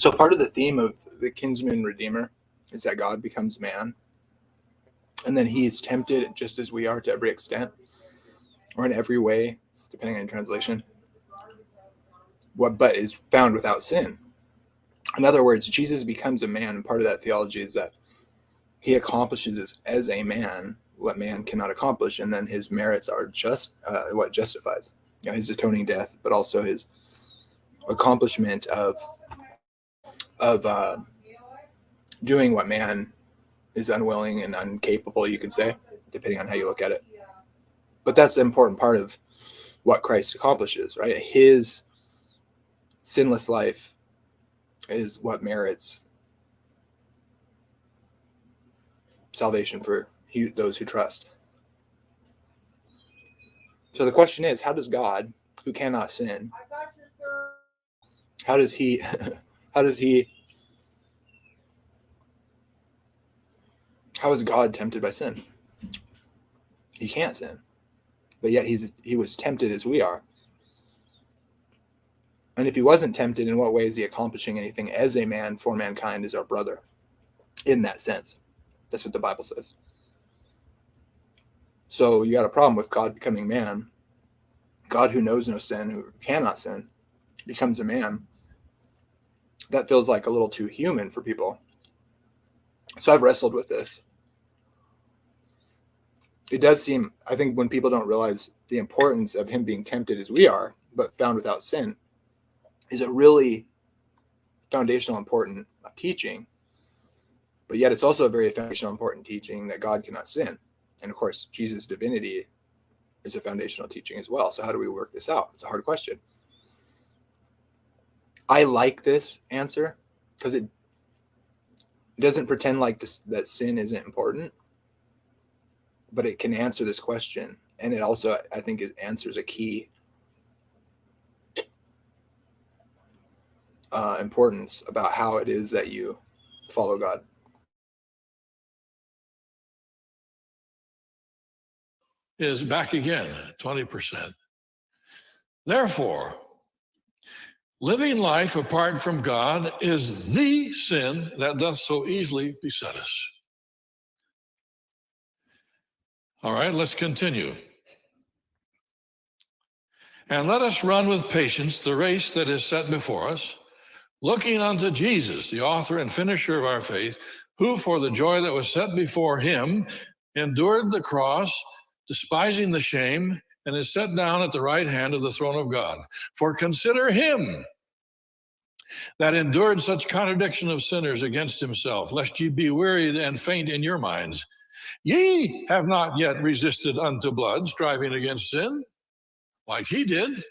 So part of the theme of the kinsman redeemer is that God becomes man, and then he is tempted just as we are to every extent, or in every way, depending on translation, but is found without sin. In other words, Jesus becomes a man, and part of that theology is that he accomplishes as a man what man cannot accomplish, and then his merits are just what justifies his atoning death, but also his accomplishment of doing what man is unwilling and incapable, you could say, depending on how you look at it. But that's the important part of what Christ accomplishes, right? His sinless life is what merits salvation for those who trust. So the question is, how does God, who cannot sin, how is God tempted by sin? He can't sin, but yet he was tempted as we are. And if he wasn't tempted, in what way is he accomplishing anything as a man for mankind as our brother? In that sense, that's what the Bible says. So you got a problem with God becoming man. God, who knows no sin, who cannot sin, becomes a man. That feels like a little too human for people. So I've wrestled with this. It does seem, I think, when people don't realize the importance of him being tempted as we are, but found without sin, is a really foundational, important teaching. But yet it's also a very foundational, important teaching that God cannot sin. And of course, Jesus' divinity is a foundational teaching as well. So how do we work this out? It's a hard question. I like this answer because it doesn't pretend like that sin isn't important, but it can answer this question. And it also, I think, answers a key importance about how it is that you follow God. Is back again, 20%. Therefore, living life apart from God is the sin that doth so easily beset us. All right, let's continue. And let us run with patience the race that is set before us, looking unto Jesus, the author and finisher of our faith, who for the joy that was set before him endured the cross, despising the shame, and is set down at the right hand of the throne of God. For consider him that endured such contradiction of sinners against himself, lest ye be wearied and faint in your minds. Ye have not yet resisted unto blood, striving against sin, like he did.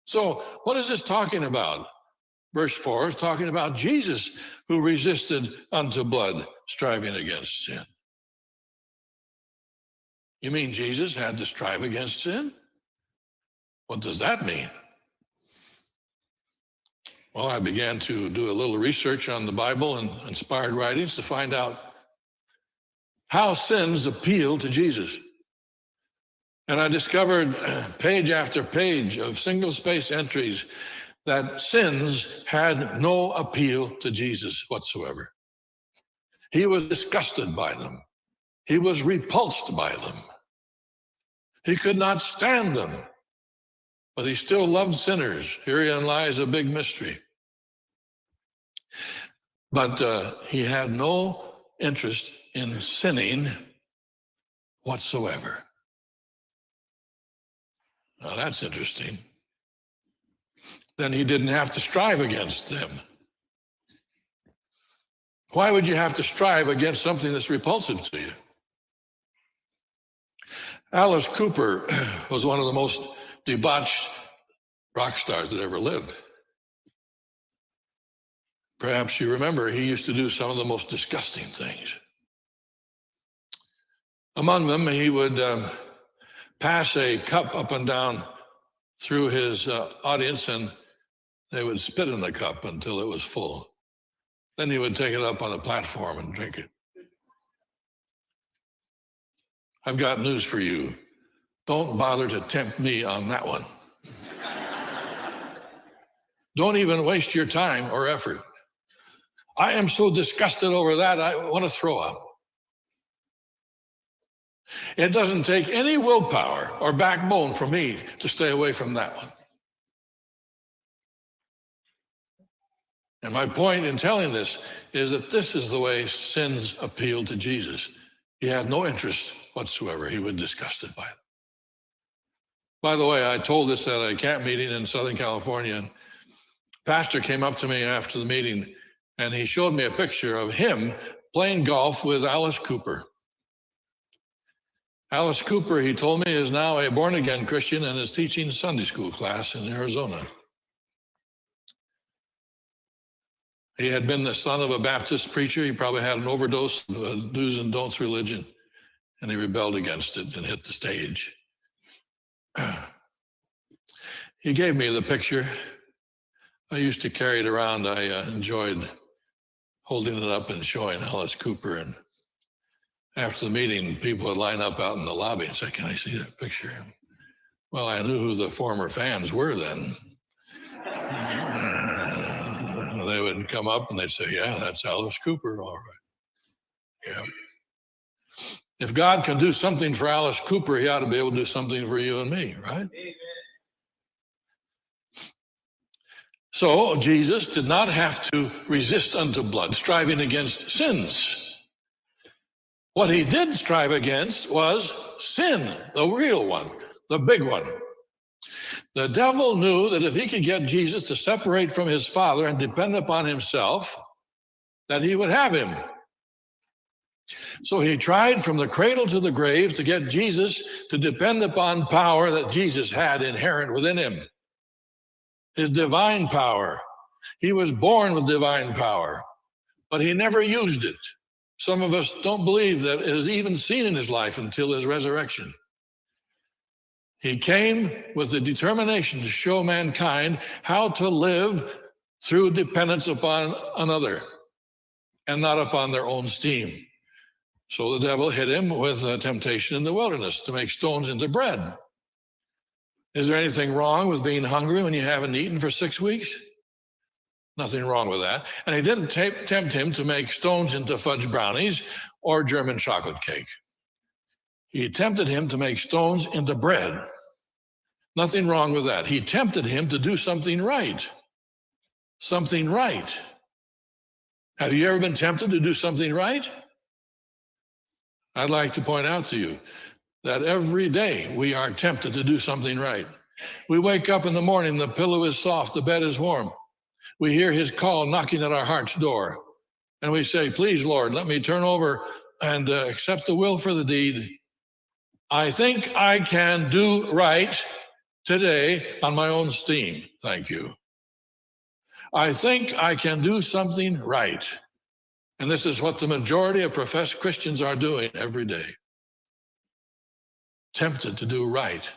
So what is this talking about? Verse 4 is talking about Jesus, who resisted unto blood, striving against sin. You mean Jesus had to strive against sin? What does that mean? Well, I began to do a little research on the Bible and inspired writings to find out how sins appeal to Jesus. And I discovered page after page of single-space entries that sins had no appeal to Jesus whatsoever. He was disgusted by them. He was repulsed by them. He could not stand them, but he still loved sinners. Herein lies a big mystery. But he had no interest in sinning whatsoever. Now that's interesting. Then he didn't have to strive against them. Why would you have to strive against something that's repulsive to you? Alice Cooper was one of the most debauched rock stars that ever lived. Perhaps you remember he used to do some of the most disgusting things. Among them, he would pass a cup up and down through his audience, and they would spit in the cup until it was full. Then he would take it up on the platform and drink it. I've got news for you. Don't bother to tempt me on that one. Don't even waste your time or effort. I am so disgusted over that, I want to throw up. It doesn't take any willpower or backbone for me to stay away from that one. And my point in telling this is that this is the way sins appeal to Jesus. He had no interest whatsoever. He was disgusted by it. By the way, I told this at a camp meeting in Southern California, and pastor came up to me after the meeting, and he showed me a picture of him playing golf with Alice Cooper. Alice Cooper, he told me, is now a born-again Christian and is teaching Sunday school class in Arizona. He had been the son of a Baptist preacher. He probably had an overdose of do's and don'ts religion, and he rebelled against it and hit the stage. He gave me the picture. I used to carry it around. I enjoyed holding it up and showing Alice Cooper. And after the meeting, people would line up out in the lobby and say, "Can I see that picture?" Well, I knew who the former fans were then. They would come up and they'd say, "Yeah, that's Alice Cooper, all right." Yeah. If God can do something for Alice Cooper, he ought to be able to do something for you and me, right? Amen. So Jesus did not have to resist unto blood, striving against sins. What he did strive against was sin, the real one, the big one. The devil knew that if he could get Jesus to separate from his Father and depend upon himself, that he would have him. So he tried from the cradle to the grave to get Jesus to depend upon power that Jesus had inherent within him. His divine power. He was born with divine power, but he never used it. Some of us don't believe that it is even seen in his life until his resurrection. He came with the determination to show mankind how to live through dependence upon another and not upon their own steam. So the devil hit him with a temptation in the wilderness to make stones into bread. Is there anything wrong with being hungry when you haven't eaten for 6 weeks? Nothing wrong with that. And he didn't tempt him to make stones into fudge brownies or German chocolate cake. He tempted him to make stones into bread. Nothing wrong with that. He tempted him to do something right. Something right. Have you ever been tempted to do something right? I'd like to point out to you that every day we are tempted to do something right. We wake up in the morning, the pillow is soft, the bed is warm. We hear his call knocking at our heart's door. And we say, "Please, Lord, let me turn over and accept the will for the deed. I think I can do right today on my own steam. Thank you. I think I can do something right." And this is what the majority of professed Christians are doing every day. Tempted to do right,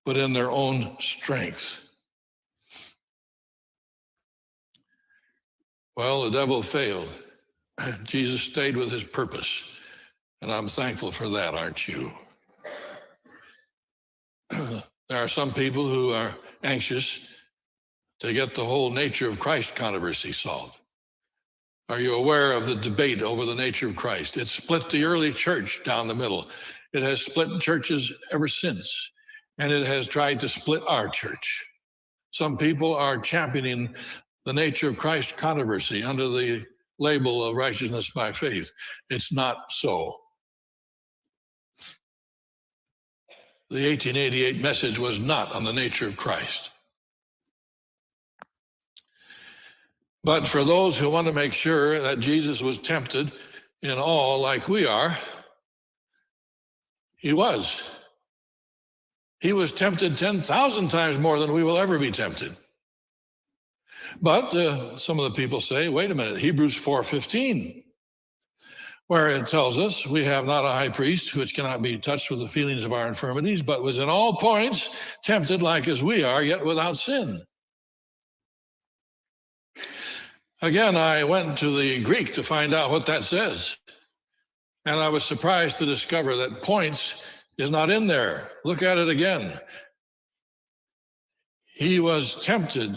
but in their own strength. Well, the devil failed. Jesus stayed with his purpose, and I'm thankful for that, aren't you? There are some people who are anxious to get the whole nature of Christ controversy solved. Are you aware of the debate over the nature of Christ? It split the early church down the middle. It has split churches ever since, and it has tried to split our church. Some people are championing the nature of Christ controversy under the label of righteousness by faith. It's not so. The 1888 message was not on the nature of Christ. But for those who want to make sure that Jesus was tempted in all like we are, he was. He was tempted 10,000 times more than we will ever be tempted. But some of the people say, wait a minute, Hebrews 4:15, where it tells us we have not a high priest which cannot be touched with the feelings of our infirmities, but was in all points tempted like as we are, yet without sin. Again, I went to the Greek to find out what that says. And I was surprised to discover that points is not in there. Look at it again. He was tempted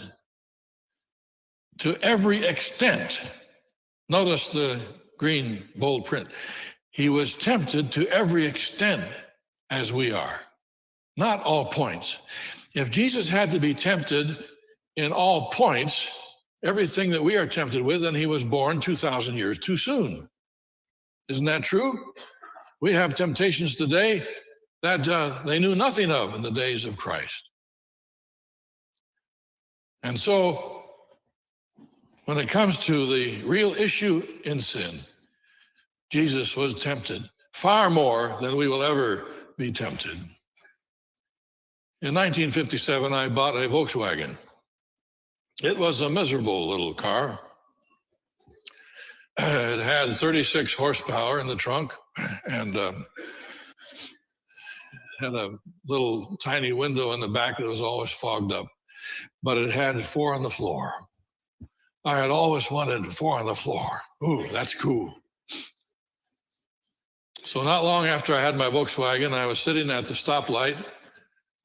to every extent. Notice the green bold print. He was tempted to every extent as we are, not all points. If Jesus had to be tempted in all points, everything that we are tempted with, then he was born 2,000 years too soon. Isn't that true? We have temptations today that they knew nothing of in the days of Christ. And so, when it comes to the real issue in sin, Jesus was tempted far more than we will ever be tempted. In 1957, I bought a Volkswagen. It was a miserable little car. It had 36 horsepower in the trunk and had a little tiny window in the back that was always fogged up, but it had 4 on the floor. I had always wanted 4 on the floor. Ooh, that's cool. So not long after I had my Volkswagen, I was sitting at the stoplight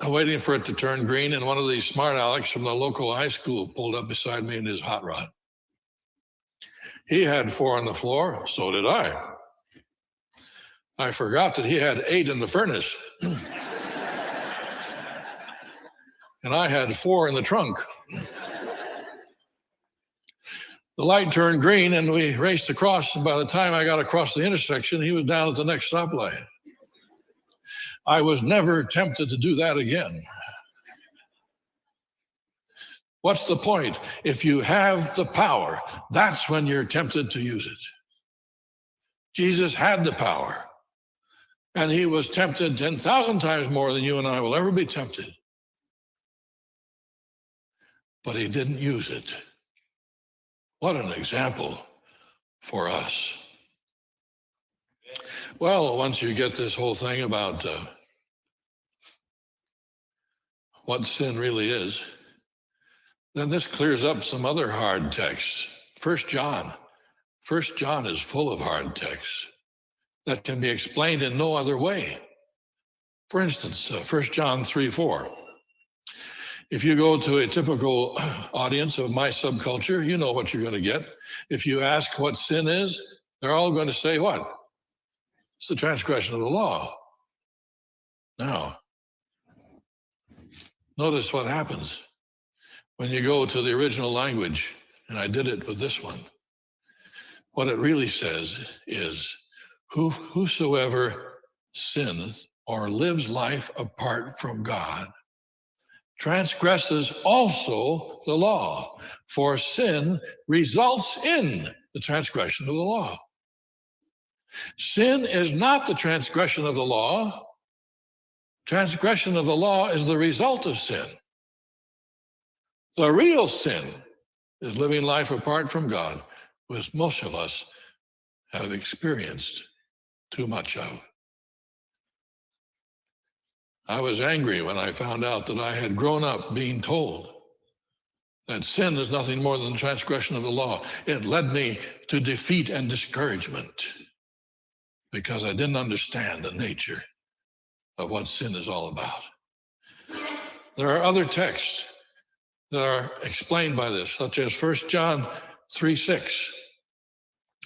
waiting for it to turn green, and one of these smart alecks from the local high school pulled up beside me in his hot rod. He had 4 on the floor, so did I. I forgot that he had 8 in the furnace. And I had 4 in the trunk. The light turned green and we raced across, and by the time I got across the intersection, he was down at the next stoplight. I was never tempted to do that again. What's the point? If you have the power, that's when you're tempted to use it. Jesus had the power, and he was tempted 10,000 times more than you and I will ever be tempted. But he didn't use it. What an example for us. Well, once you get this whole thing about what sin really is, then this clears up some other hard texts. 1 John. 1 John is full of hard texts that can be explained in no other way. For instance, 1 John 3:4. If you go to a typical audience of my subculture, you know what you're going to get. If you ask what sin is, they're all going to say what? It's the transgression of the law. Now, notice what happens when you go to the original language, and I did it with this one. What it really says is, whosoever sins or lives life apart from God transgresses also the law, for sin results in the transgression of the law. Sin is not the transgression of the law. Transgression of the law is the result of sin. The real sin is living life apart from God, which most of us have experienced too much of. I was angry when I found out that I had grown up being told that sin is nothing more than the transgression of the law. It led me to defeat and discouragement because I didn't understand the nature of what sin is all about. There are other texts that are explained by this, such as 1 John 3:6.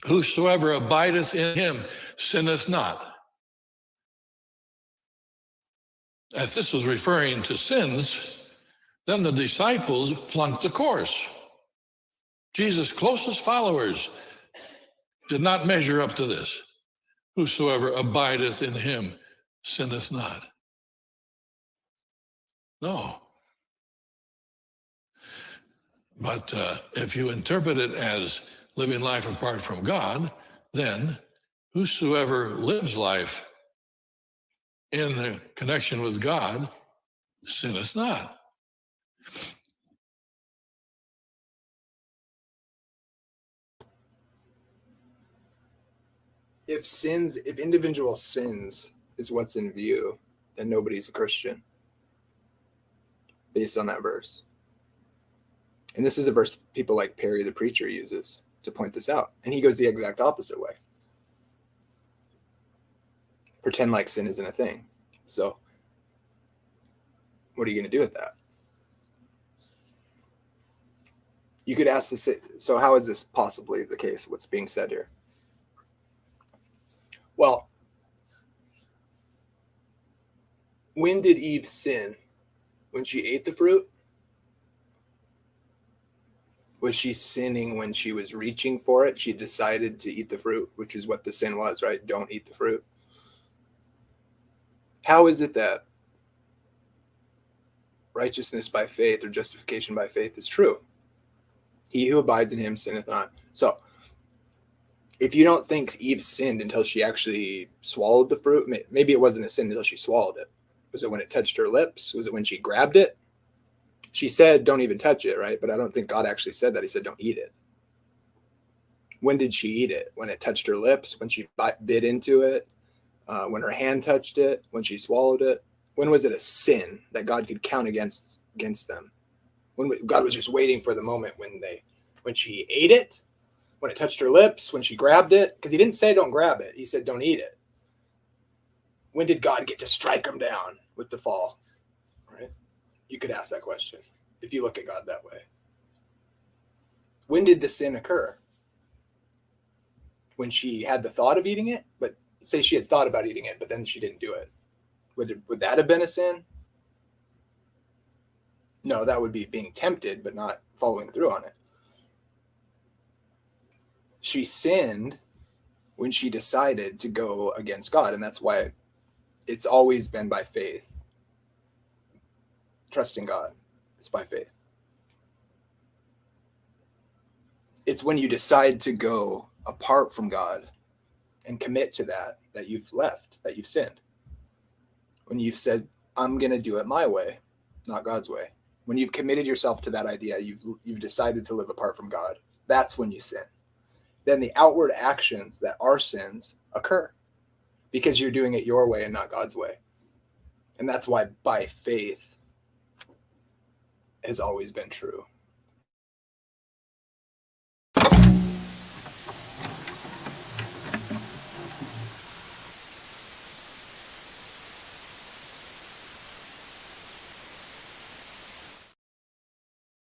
Whosoever abideth in him sinneth not. If this was referring to sins, then the disciples flunked the course. Jesus' closest followers did not measure up to this. Whosoever abideth in him sinneth not. No. But if you interpret it as living life apart from God, then whosoever lives life in connection with God sinneth not. If individual sins is what's in view, then nobody's a Christian based on that verse. And this is a verse people like Perry the preacher uses to point this out. And he goes the exact opposite way. Pretend like sin isn't a thing. So what are you going to do with that? You could ask this, so how is this possibly the case? What's being said here? Well, when did Eve sin? When she ate the fruit? Was she sinning when she was reaching for it? She decided to eat the fruit, which is what the sin was, right? Don't eat the fruit. How is it that righteousness by faith or justification by faith is true? He who abides in him sinneth not. So if you don't think Eve sinned until she actually swallowed the fruit, maybe it wasn't a sin until she swallowed it. Was it when it touched her lips? Was it when she grabbed it? She said, don't even touch it, right? But I don't think God actually said that. He said, don't eat it. When did she eat it? When it touched her lips? When she bit into it? When her hand touched it? When she swallowed it? When was it a sin that God could count against them? When God was just waiting for the moment when she ate it, when it touched her lips, when she grabbed it? Because he didn't say don't grab it. He said don't eat it. When did God get to strike them down with the fall? Right? You could ask that question if you look at God that way. When did the sin occur? When she had the thought of eating it, but say she had thought about eating it, but then she didn't do it. Would that have been a sin? No, that would be being tempted, but not following through on it. She sinned when she decided to go against God, and that's why it's always been by faith. Trusting God, it's by faith. It's when you decide to go apart from God and commit to that you've left, that you've sinned. When you've said, I'm going to do it my way, not God's way. When you've committed yourself to that idea, you've decided to live apart from God. That's when you sin. Then the outward actions that are sins occur because you're doing it your way and not God's way. And that's why by faith has always been true.